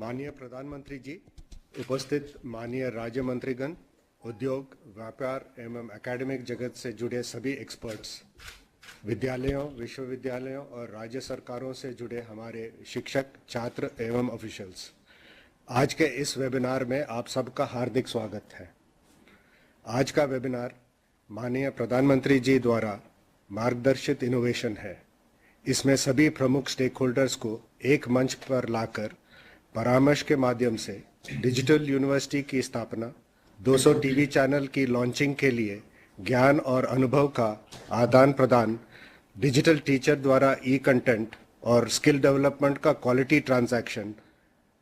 माननीय प्रधानमंत्री जी, उपस्थित माननीय राज्य मंत्रीगण, उद्योग, व्यापार एवं एकेडमिक जगत से जुड़े सभी एक्सपर्ट्स, विद्यालयों, विश्वविद्यालयों और राज्य सरकारों से जुड़े हमारे शिक्षक, छात्र एवं ऑफिशियल्स, आज के इस वेबिनार में आप सबका हार्दिक स्वागत है। आज का वेबिनार माननीय प्रधानमंत्री जी द्वारा मार्गदर्शित इनोवेशन है। इसमें सभी प्रमुख स्टेक होल्डर्स को एक मंच पर लाकर परामर्श के माध्यम से डिजिटल यूनिवर्सिटी की स्थापना, 200 टीवी चैनल की लॉन्चिंग के लिए ज्ञान और अनुभव का आदान प्रदान, डिजिटल टीचर द्वारा ई कंटेंट और स्किल डेवलपमेंट का क्वालिटी ट्रांजैक्शन,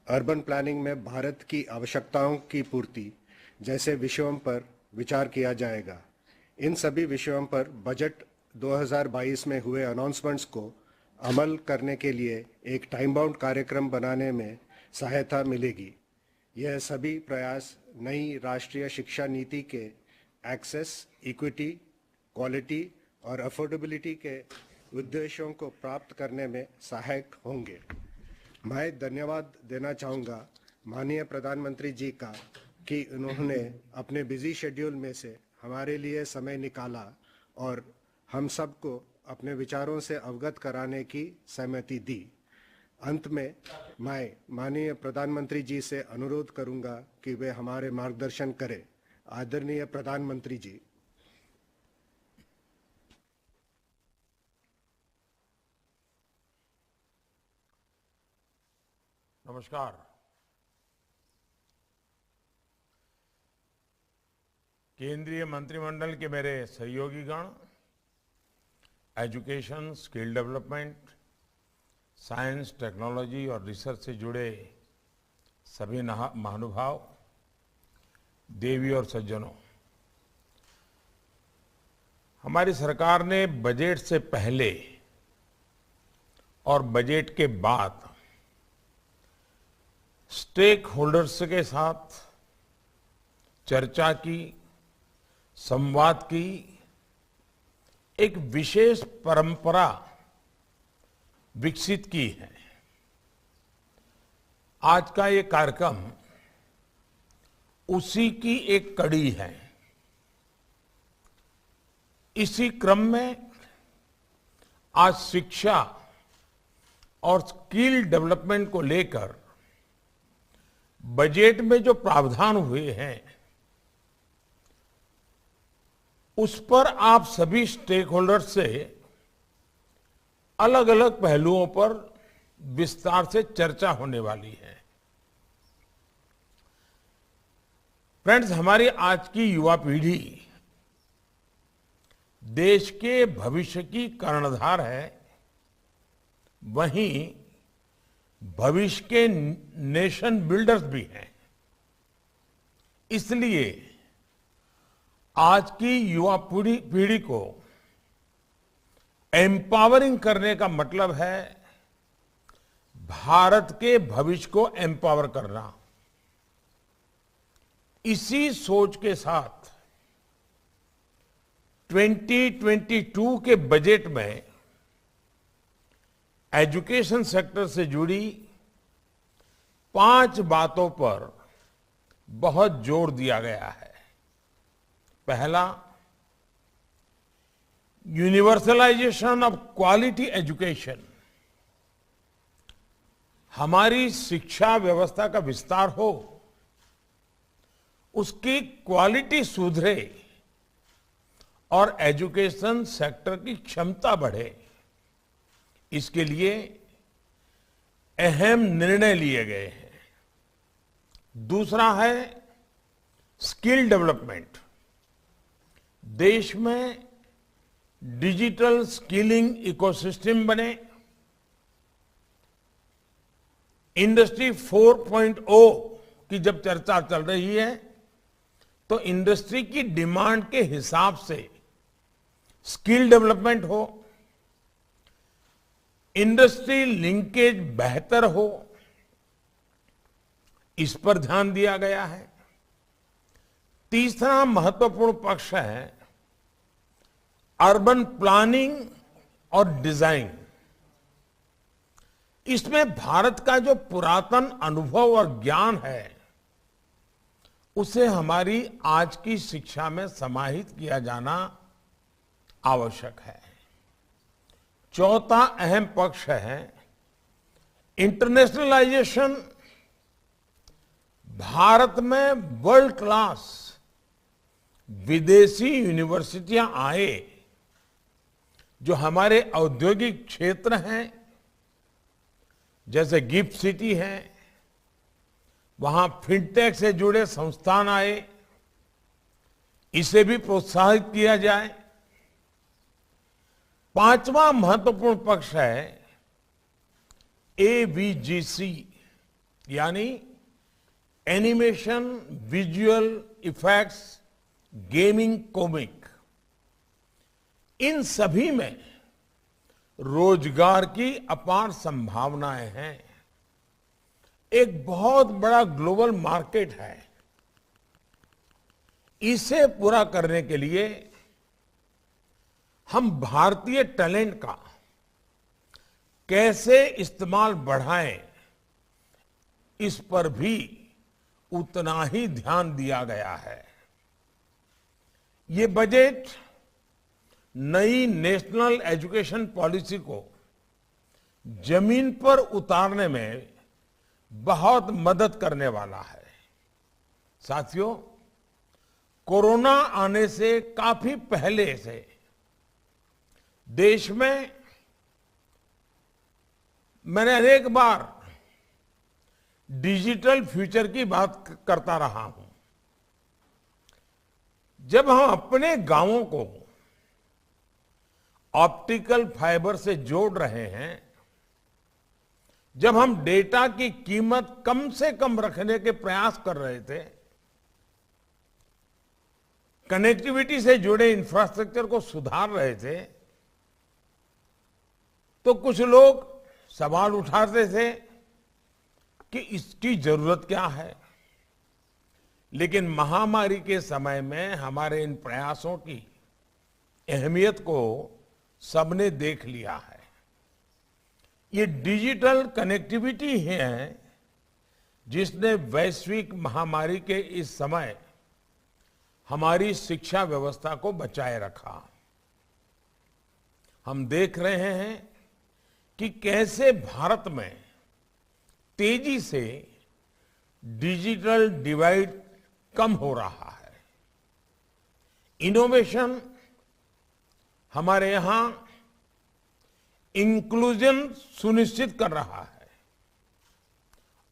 अर्बन प्लानिंग में भारत की आवश्यकताओं की पूर्ति जैसे विषयों पर विचार किया जाएगा। इन सभी विषयों पर बजट 2022 में हुए अनाउंसमेंट्स को अमल करने के लिए एक टाइम बाउंड कार्यक्रम बनाने में सहायता मिलेगी। यह सभी प्रयास नई राष्ट्रीय शिक्षा नीति के एक्सेस, इक्विटी, क्वालिटी और अफोर्डेबिलिटी के उद्देश्यों को प्राप्त करने में सहायक होंगे। मैं धन्यवाद देना चाहूँगा माननीय प्रधानमंत्री जी का कि उन्होंने अपने बिजी शेड्यूल में से हमारे लिए समय निकाला और हम सबको अपने विचारों से अवगत कराने की सहमति दी। अंत में मैं माननीय प्रधानमंत्री जी से अनुरोध करूंगा कि वे हमारे मार्गदर्शन करें। आदरणीय प्रधानमंत्री जी। नमस्कार। केंद्रीय मंत्रिमंडल के मेरे सहयोगीगण, education, skill development, science, technology और रिसर्च से जुड़े सभी महानुभाव, देवी और सज्जनों, हमारी सरकार ने बजट से पहले और बजट के बाद स्टेक होल्डर्स के साथ चर्चा की, संवाद की, एक विशेष परंपरा विकसित की है। आज का ये कार्यक्रम उसी की एक कड़ी है। इसी क्रम में आज शिक्षा और स्किल डेवलपमेंट को लेकर बजट में जो प्रावधान हुए हैं उस पर आप सभी स्टेक होल्डर्स से अलग अलग पहलुओं पर विस्तार से चर्चा होने वाली है। फ्रेंड्स, हमारी आज की युवा पीढ़ी देश के भविष्य की कर्णधार है, वहीं भविष्य के नेशन बिल्डर्स भी हैं। इसलिए आज की युवा पीढ़ी को एम्पावरिंग करने का मतलब है भारत के भविष्य को एम्पावर करना। इसी सोच के साथ 2022 के बजट में एजुकेशन सेक्टर से जुड़ी 5 बातों पर बहुत जोर दिया गया है। पहला, यूनिवर्सलाइजेशन ऑफ क्वालिटी एजुकेशन। हमारी शिक्षा व्यवस्था का विस्तार हो, उसकी क्वालिटी सुधरे और एजुकेशन सेक्टर की क्षमता बढ़े, इसके लिए अहम निर्णय लिए गए हैं। दूसरा है स्किल डेवलपमेंट। देश में डिजिटल स्किलिंग इकोसिस्टम बने, इंडस्ट्री 4.0 की जब चर्चा चल रही है तो इंडस्ट्री की डिमांड के हिसाब से स्किल डेवलपमेंट हो, इंडस्ट्री लिंकेज बेहतर हो, इस पर ध्यान दिया गया है। तीसरा महत्वपूर्ण पक्ष है अर्बन प्लानिंग और डिजाइन। इसमें भारत का जो पुरातन अनुभव और ज्ञान है उसे हमारी आज की शिक्षा में समाहित किया जाना आवश्यक है। चौथा अहम पक्ष है इंटरनेशनलाइजेशन। भारत में वर्ल्ड क्लास विदेशी यूनिवर्सिटियां आए जो हमारे औद्योगिक क्षेत्र हैं, जैसे गिफ्ट सिटी है, वहां फिनटेक से जुड़े संस्थान आए, इसे भी प्रोत्साहित किया जाए। पांचवा महत्वपूर्ण पक्ष है एवीजीसी यानी animation, visual effects, gaming, comic. इन सभी में रोजगार की अपार संभावनाएं हैं। एक बहुत बड़ा ग्लोबल मार्केट है। इसे पूरा करने के लिए हम भारतीय टैलेंट का कैसे इस्तेमाल बढ़ाएं, इस पर भी उतना ही ध्यान दिया गया है। ये बजट नई नेशनल एजुकेशन पॉलिसी को जमीन पर उतारने में बहुत मदद करने वाला है। साथियों, कोरोना आने से काफी पहले से देश में मैंने अनेक बार डिजिटल फ्यूचर की बात करता रहा हूं। जब हम अपने गांवों को ऑप्टिकल फाइबर से जोड़ रहे हैं, जब हम डेटा की कीमत कम से कम रखने के प्रयास कर रहे थे, कनेक्टिविटी से जुड़े इंफ्रास्ट्रक्चर को सुधार रहे थे, तो कुछ लोग सवाल उठाते थे कि इसकी जरूरत क्या है। लेकिन महामारी के समय में हमारे इन प्रयासों की अहमियत को सबने देख लिया है। ये डिजिटल कनेक्टिविटी है जिसने वैश्विक महामारी के इस समय हमारी शिक्षा व्यवस्था को बचाए रखा। हम देख रहे हैं कि कैसे भारत में तेजी से डिजिटल डिवाइड कम हो रहा है। इनोवेशन हमारे यहां इंक्लूजन सुनिश्चित कर रहा है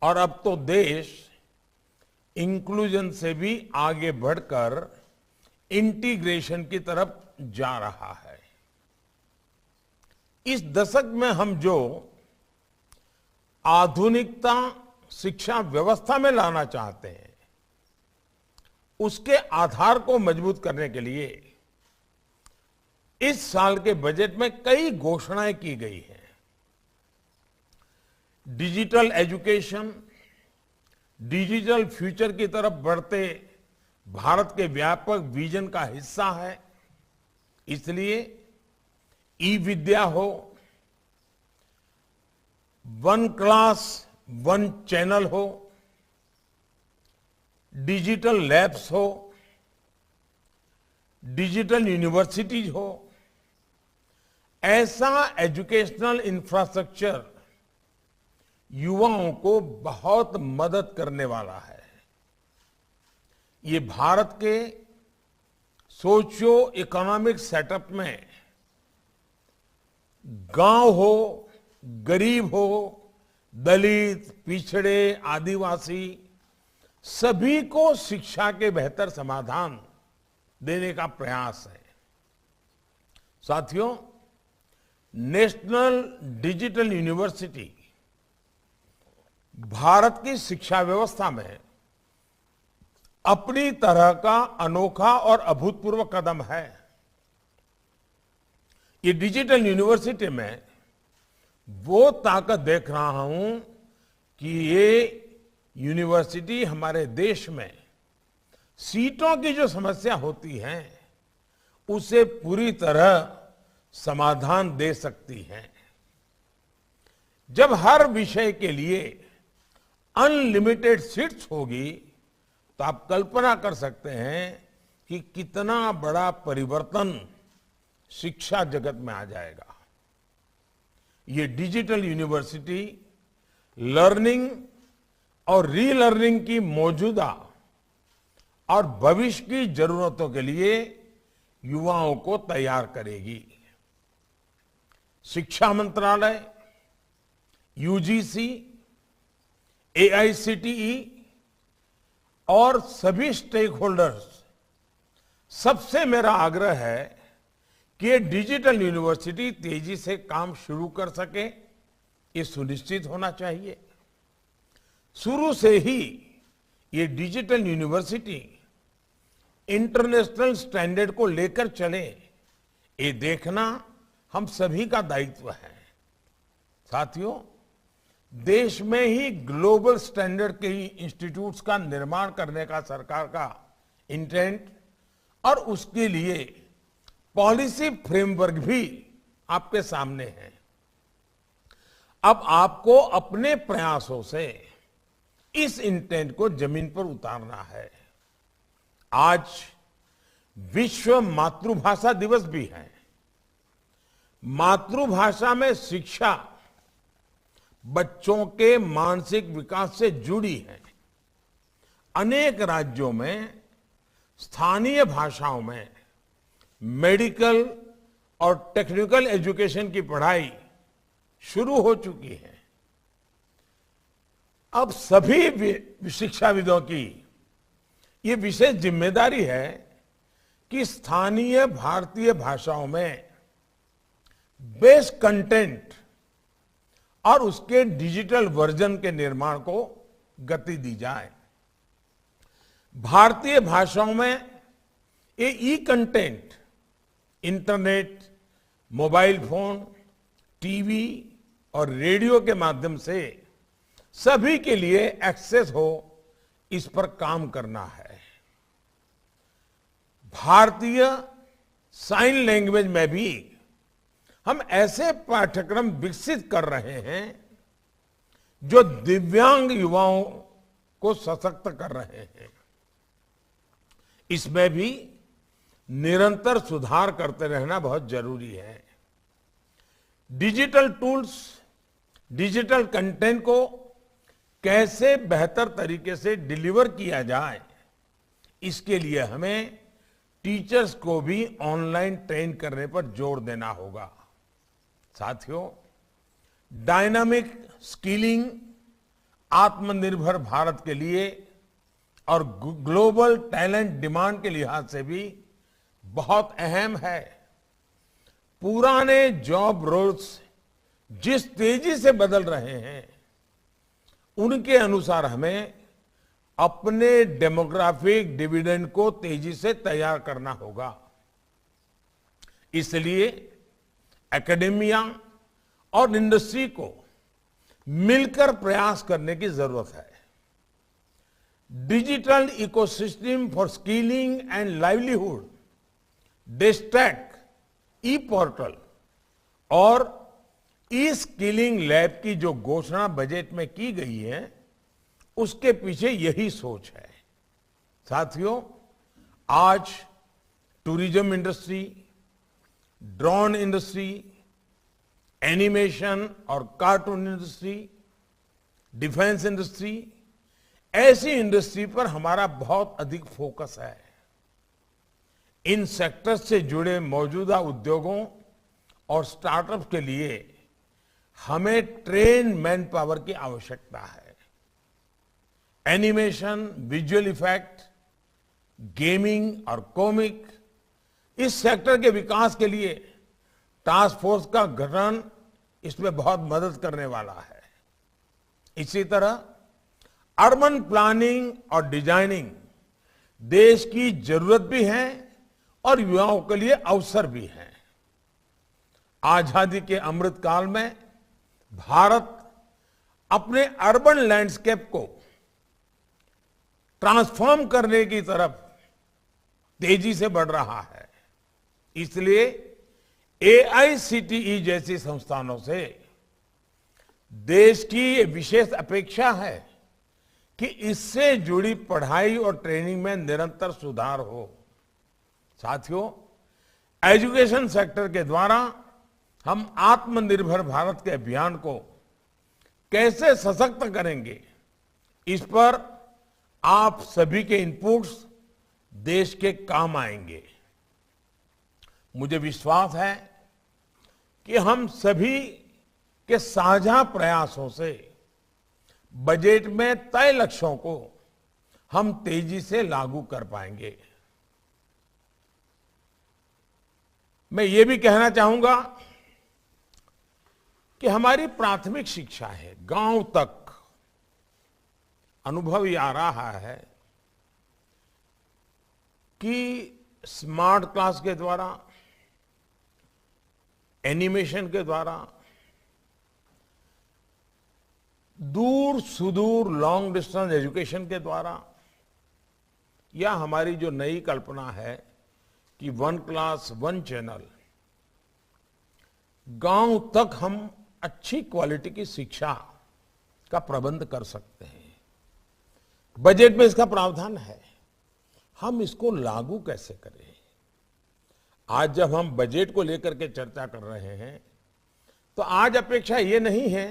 और अब तो देश इंक्लूजन से भी आगे बढ़कर इंटीग्रेशन की तरफ जा रहा है। इस दशक में हम जो आधुनिकता शिक्षा व्यवस्था में लाना चाहते हैं, उसके आधार को मजबूत करने के लिए इस साल के बजट में कई घोषणाएं की गई हैं। डिजिटल एजुकेशन, डिजिटल फ्यूचर की तरफ बढ़ते भारत के व्यापक विजन का हिस्सा है। इसलिए ई विद्या हो, वन क्लास वन चैनल हो, डिजिटल लैब्स हो, डिजिटल यूनिवर्सिटीज हो, ऐसा एजुकेशनल इंफ्रास्ट्रक्चर युवाओं को बहुत मदद करने वाला है। ये भारत के सोशियो इकोनॉमिक सेटअप में गांव हो, गरीब हो, दलित, पिछड़े, आदिवासी, सभी को शिक्षा के बेहतर समाधान देने का प्रयास है। साथियों, नेशनल डिजिटल यूनिवर्सिटी भारत की शिक्षा व्यवस्था में अपनी तरह का अनोखा और अभूतपूर्व कदम है। ये डिजिटल यूनिवर्सिटी में वो ताकत देख रहा हूं कि ये यूनिवर्सिटी हमारे देश में सीटों की जो समस्या होती है उसे पूरी तरह समाधान दे सकती है। जब हर विषय के लिए अनलिमिटेड सीट्स होगी तो आप कल्पना कर सकते हैं कि कितना बड़ा परिवर्तन शिक्षा जगत में आ जाएगा। ये डिजिटल यूनिवर्सिटी लर्निंग और रीलर्निंग की मौजूदा और भविष्य की जरूरतों के लिए युवाओं को तैयार करेगी। शिक्षा मंत्रालय, यूजीसी, एआईसीटीई और सभी स्टेक होल्डर्स, सबसे मेरा आग्रह है कि ये डिजिटल यूनिवर्सिटी तेजी से काम शुरू कर सके, ये सुनिश्चित होना चाहिए। शुरू से ही ये डिजिटल यूनिवर्सिटी इंटरनेशनल स्टैंडर्ड को लेकर चले, ये देखना हम सभी का दायित्व है। साथियों, देश में ही ग्लोबल स्टैंडर्ड के इंस्टीट्यूट्स का निर्माण करने का सरकार का इंटेंट और उसके लिए पॉलिसी फ्रेमवर्क भी आपके सामने है। अब आपको अपने प्रयासों से इस इंटेंट को जमीन पर उतारना है। आज विश्व मातृभाषा दिवस भी है। मातृभाषा में शिक्षा बच्चों के मानसिक विकास से जुड़ी है। अनेक राज्यों में स्थानीय भाषाओं में मेडिकल और टेक्निकल एजुकेशन की पढ़ाई शुरू हो चुकी है। अब सभी शिक्षाविदों की ये विशेष जिम्मेदारी है कि स्थानीय भारतीय भाषाओं में बेस्ट कंटेंट और उसके डिजिटल वर्जन के निर्माण को गति दी जाए। भारतीय भाषाओं में ये e content internet, mobile phone, TV और रेडियो के माध्यम से सभी के लिए एक्सेस हो, इस पर काम करना है। भारतीय साइन लैंग्वेज में भी हम ऐसे पाठ्यक्रम विकसित कर रहे हैं जो दिव्यांग युवाओं को सशक्त कर रहे हैं। इसमें भी निरंतर सुधार करते रहना बहुत जरूरी है। डिजिटल टूल्स, डिजिटल कंटेंट को कैसे बेहतर तरीके से डिलीवर किया जाए, इसके लिए हमें टीचर्स को भी ऑनलाइन ट्रेन करने पर जोर देना होगा। साथियों, डायनामिक स्किलिंग आत्मनिर्भर भारत के लिए और ग्लोबल टैलेंट डिमांड के लिहाज से भी बहुत अहम है। पुराने जॉब रोल्स जिस तेजी से बदल रहे हैं, उनके अनुसार हमें अपने डेमोग्राफिक डिविडेंड को तेजी से तैयार करना होगा। इसलिए एकेडेमिया और इंडस्ट्री को मिलकर प्रयास करने की जरूरत है। Digital ecosystem for skilling and livelihood, DESTACK, e portal और ई स्किलिंग लैब की जो घोषणा बजट में की गई है, उसके पीछे यही सोच है। साथियों, आज tourism industry, drone industry, animation और कार्टून इंडस्ट्री, डिफेंस इंडस्ट्री, ऐसी इंडस्ट्री पर हमारा बहुत अधिक फोकस है। इन सेक्टर्स से जुड़े मौजूदा उद्योगों और स्टार्टअप्स के लिए हमें ट्रेन मैन पावर की आवश्यकता है। एनिमेशन, विजुअल इफेक्ट, गेमिंग और कॉमिक, इस सेक्टर के विकास के लिए टास्क फोर्स का गठन इसमें बहुत मदद करने वाला है। इसी तरह अर्बन प्लानिंग और डिजाइनिंग देश की जरूरत भी है और युवाओं के लिए अवसर भी है। आजादी के अमृत काल में भारत अपने अर्बन लैंडस्केप को ट्रांसफॉर्म करने की तरफ तेजी से बढ़ रहा है। इसलिए एआईसीटीई जैसी संस्थानों से देश की ये विशेष अपेक्षा है कि इससे जुड़ी पढ़ाई और ट्रेनिंग में निरंतर सुधार हो। साथियों, एजुकेशन सेक्टर के द्वारा हम आत्मनिर्भर भारत के अभियान को कैसे सशक्त करेंगे, इस पर आप सभी के इनपुट्स देश के काम आएंगे। मुझे विश्वास है कि हम सभी के साझा प्रयासों से बजट में तय लक्ष्यों को हम तेजी से लागू कर पाएंगे। मैं ये भी कहना चाहूंगा कि हमारी प्राथमिक शिक्षा है गांव तक। अनुभव ये आ रहा है कि स्मार्ट क्लास के द्वारा, एनिमेशन के द्वारा, दूर सुदूर लॉन्ग डिस्टेंस एजुकेशन के द्वारा, या हमारी जो नई कल्पना है कि 1 क्लास 1 चैनल, गांव तक हम अच्छी क्वालिटी की शिक्षा का प्रबंध कर सकते हैं। बजट में इसका प्रावधान है, हम इसको लागू कैसे करें। आज जब हम बजट को लेकर के चर्चा कर रहे हैं तो आज अपेक्षा ये नहीं है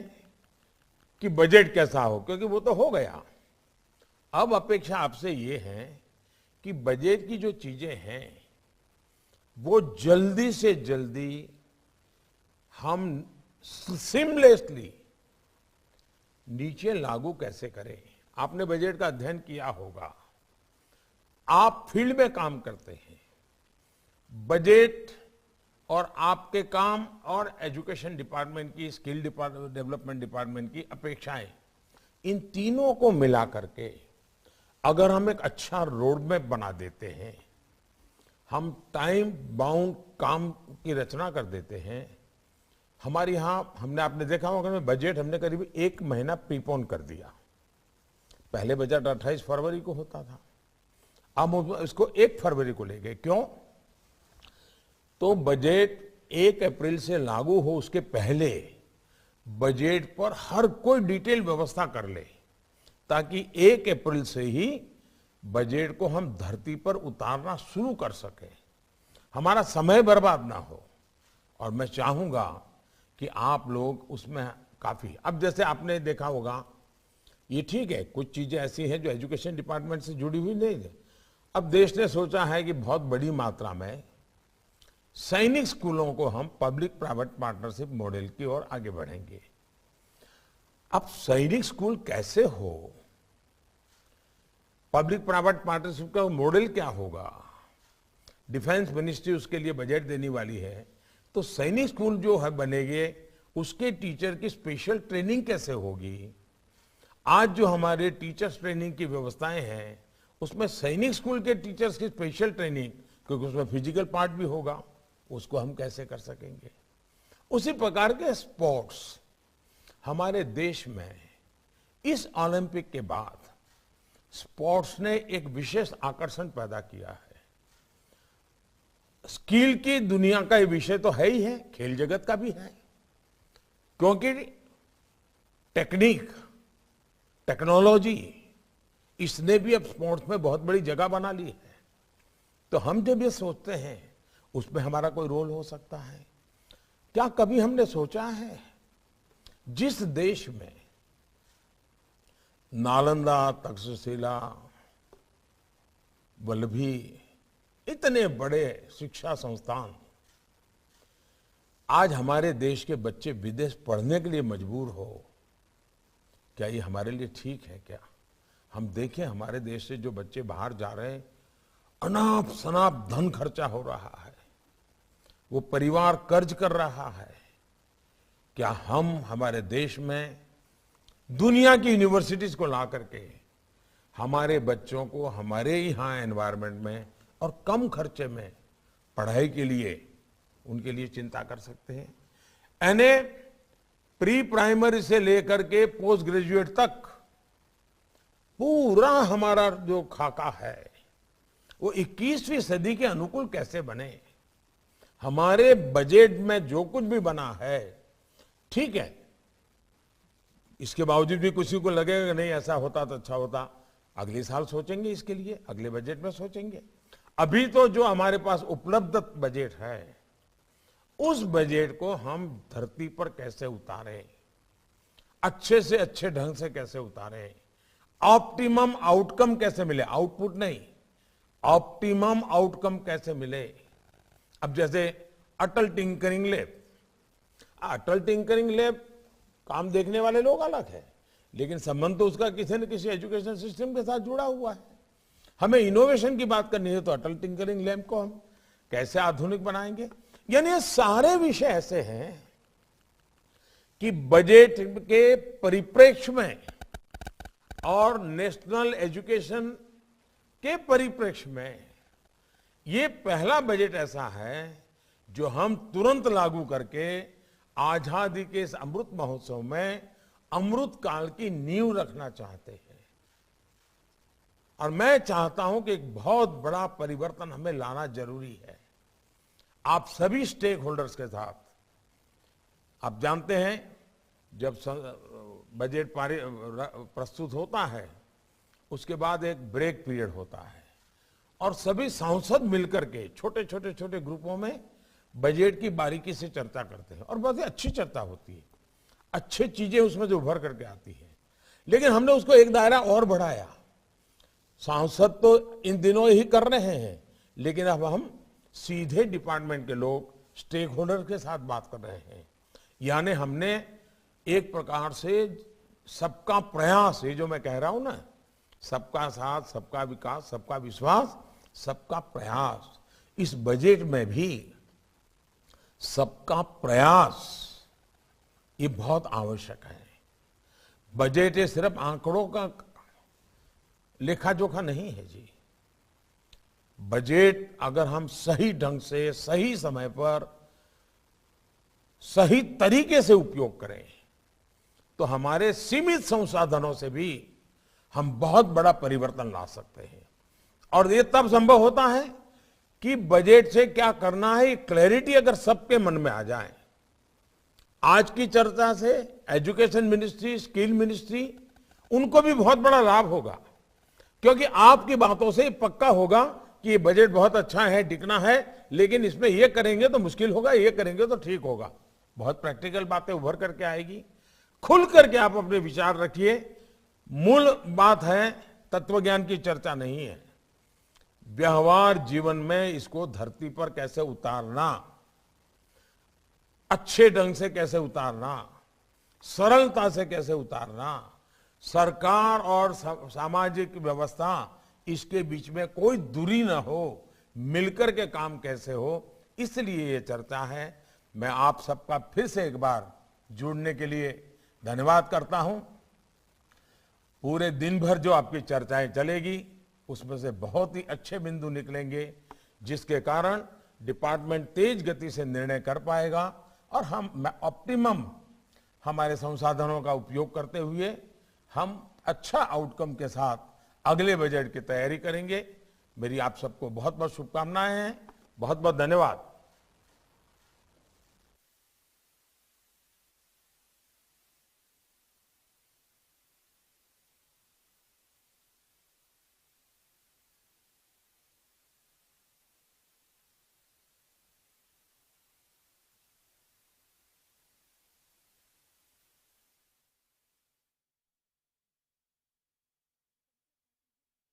कि बजट कैसा हो, क्योंकि वो तो हो गया। अब अपेक्षा आपसे ये है कि बजट की जो चीजें हैं वो जल्दी से जल्दी हम सीमलेसली नीचे लागू कैसे करें। आपने बजट का अध्ययन किया होगा, आप फील्ड में काम करते हैं। बजट और आपके काम और एजुकेशन डिपार्टमेंट की, स्किल डेवलपमेंट डिपार्टमेंट की अपेक्षाएं, इन तीनों को मिला करके अगर हम एक अच्छा रोड मैप बना देते हैं, हम टाइम बाउंड काम की रचना कर देते हैं। हमारे यहां आपने देखा होगा, बजट हमने करीब 1 महीना प्रीपोन कर दिया। पहले बजट 28 फरवरी को होता था, अब इसको 1 फरवरी को ले गए। क्यों? तो बजट 1 अप्रैल से लागू हो उसके पहले बजट पर हर कोई डिटेल व्यवस्था कर ले, ताकि 1 अप्रैल से ही बजट को हम धरती पर उतारना शुरू कर सके, हमारा समय बर्बाद ना हो। और मैं चाहूंगा कि आप लोग उसमें काफी, अब जैसे आपने देखा होगा, ये ठीक है, कुछ चीजें ऐसी हैं जो एजुकेशन डिपार्टमेंट से जुड़ी हुई नहीं है। अब देश ने सोचा है कि बहुत बड़ी मात्रा में सैनिक स्कूलों को हम पब्लिक प्राइवेट पार्टनरशिप मॉडल की ओर आगे बढ़ेंगे। अब सैनिक स्कूल कैसे हो, पब्लिक प्राइवेट पार्टनरशिप का मॉडल क्या होगा, डिफेंस मिनिस्ट्री उसके लिए बजट देने वाली है। तो सैनिक स्कूल जो है बनेंगे, उसके टीचर की स्पेशल ट्रेनिंग कैसे होगी। आज जो हमारे टीचर्स ट्रेनिंग की व्यवस्थाएं हैं, उसमें सैनिक स्कूल के टीचर्स की स्पेशल ट्रेनिंग, क्योंकि उसमें फिजिकल पार्ट भी होगा, उसको हम कैसे कर सकेंगे। उसी प्रकार के स्पोर्ट्स हमारे देश में इस ओलंपिक के बाद स्पोर्ट्स ने एक विशेष आकर्षण पैदा किया है। स्किल की दुनिया का ये विषय तो है ही है, खेल जगत का भी है, क्योंकि टेक्निक, टेक्नोलॉजी, इसने भी अब स्पोर्ट्स में बहुत बड़ी जगह बना ली है। तो हम जब ये सोचते हैं उसमें हमारा कोई रोल हो सकता है क्या? कभी हमने सोचा है जिस देश में नालंदा, तक्षशिला, वल्लभी, इतने बड़े शिक्षा संस्थान, आज हमारे देश के बच्चे विदेश पढ़ने के लिए मजबूर हो, क्या ये हमारे लिए ठीक है क्या? हम देखें हमारे देश से जो बच्चे बाहर जा रहे हैं, अनाप शनाप धन खर्चा हो रहा है, वो परिवार कर्ज कर रहा है। क्या हम हमारे देश में दुनिया की यूनिवर्सिटीज को ला करके हमारे बच्चों को हमारे यहाँ एनवायरनमेंट में और कम खर्चे में पढ़ाई के लिए उनके लिए चिंता कर सकते हैं? यानी प्री प्राइमरी से लेकर के पोस्ट ग्रेजुएट तक पूरा हमारा जो खाका है वो 21वीं सदी के अनुकूल कैसे बने। हमारे बजट में जो कुछ भी बना है, ठीक है, इसके बावजूद भी किसी को लगेगा कि नहीं ऐसा होता तो अच्छा होता, अगले साल सोचेंगे, इसके लिए अगले बजट में सोचेंगे। अभी तो जो हमारे पास उपलब्ध बजट है, उस बजट को हम धरती पर कैसे उतारें, अच्छे से अच्छे ढंग से कैसे उतारें, ऑप्टिमम आउटकम कैसे मिले, आउटपुट नहीं, ऑप्टिमम आउटकम कैसे मिले। अब जैसे अटल टिंकरिंग लैब, अटल टिंकरिंग लैब काम देखने वाले लोग अलग है, लेकिन संबंध तो उसका किसी न किसी एजुकेशन सिस्टम के साथ जुड़ा हुआ है। हमें इनोवेशन की बात करनी है तो अटल टिंकरिंग लैब को हम कैसे आधुनिक बनाएंगे। यानी ये सारे विषय ऐसे हैं कि बजट के परिप्रेक्ष्य में और नेशनल एजुकेशन के परिप्रेक्ष्य में ये पहला बजट ऐसा है जो हम तुरंत लागू करके आजादी के इस अमृत महोत्सव में अमृत काल की नींव रखना चाहते हैं। और मैं चाहता हूं कि एक बहुत बड़ा परिवर्तन हमें लाना जरूरी है, आप सभी स्टेक होल्डर्स के साथ। आप जानते हैं जब बजट प्रस्तुत होता है उसके बाद एक ब्रेक पीरियड होता है और सभी सांसद मिलकर के छोटे छोटे छोटे ग्रुपों में बजट की बारीकी से चर्चा करते हैं और बहुत ही अच्छी चर्चा होती है, अच्छी चीजें उसमें जो उभर करके आती है। लेकिन हमने उसको एक दायरा और बढ़ाया, सांसद तो इन दिनों ही कर रहे हैं, लेकिन अब हम सीधे डिपार्टमेंट के लोग स्टेक होल्डर के साथ बात कर रहे हैं। यानी हमने एक प्रकार से सबका प्रयास, ये जो मैं कह रहा हूं ना, सबका साथ, सबका विकास, सबका विश्वास, सबका प्रयास, इस बजट में भी सबका प्रयास ये बहुत आवश्यक है। बजट ये सिर्फ आंकड़ों का लेखा जोखा नहीं है जी। बजट अगर हम सही ढंग से, सही समय पर, सही तरीके से उपयोग करें तो हमारे सीमित संसाधनों से भी हम बहुत बड़ा परिवर्तन ला सकते हैं। और ये तब संभव होता है कि बजट से क्या करना है, क्लैरिटी अगर सबके मन में आ जाए। आज की चर्चा से एजुकेशन मिनिस्ट्री, स्किल मिनिस्ट्री, उनको भी बहुत बड़ा लाभ होगा, क्योंकि आपकी बातों से पक्का होगा कि ये बजट बहुत अच्छा है, टिकना है, लेकिन इसमें ये करेंगे तो मुश्किल होगा, ये करेंगे तो ठीक होगा। बहुत प्रैक्टिकल बातें उभर करके आएगी। खुल करके आप अपने विचार रखिए। मूल बात है, तत्वज्ञान की चर्चा नहीं है, व्यवहार जीवन में इसको धरती पर कैसे उतारना, अच्छे ढंग से कैसे उतारना, सरलता से कैसे उतारना, सरकार और सामाजिक व्यवस्था इसके बीच में कोई दूरी ना हो, मिलकर के काम कैसे हो, इसलिए ये चर्चा है। मैं आप सबका फिर से एक बार जुड़ने के लिए धन्यवाद करता हूं। पूरे दिन भर जो आपकी चर्चाएं चलेगी उसमें से बहुत ही अच्छे बिंदु निकलेंगे, जिसके कारण डिपार्टमेंट तेज गति से निर्णय कर पाएगा और हम ऑप्टिमम हमारे संसाधनों का उपयोग करते हुए हम अच्छा आउटकम के साथ अगले बजट की तैयारी करेंगे। मेरी आप सबको बहुत बहुत शुभकामनाएं हैं। बहुत बहुत धन्यवाद।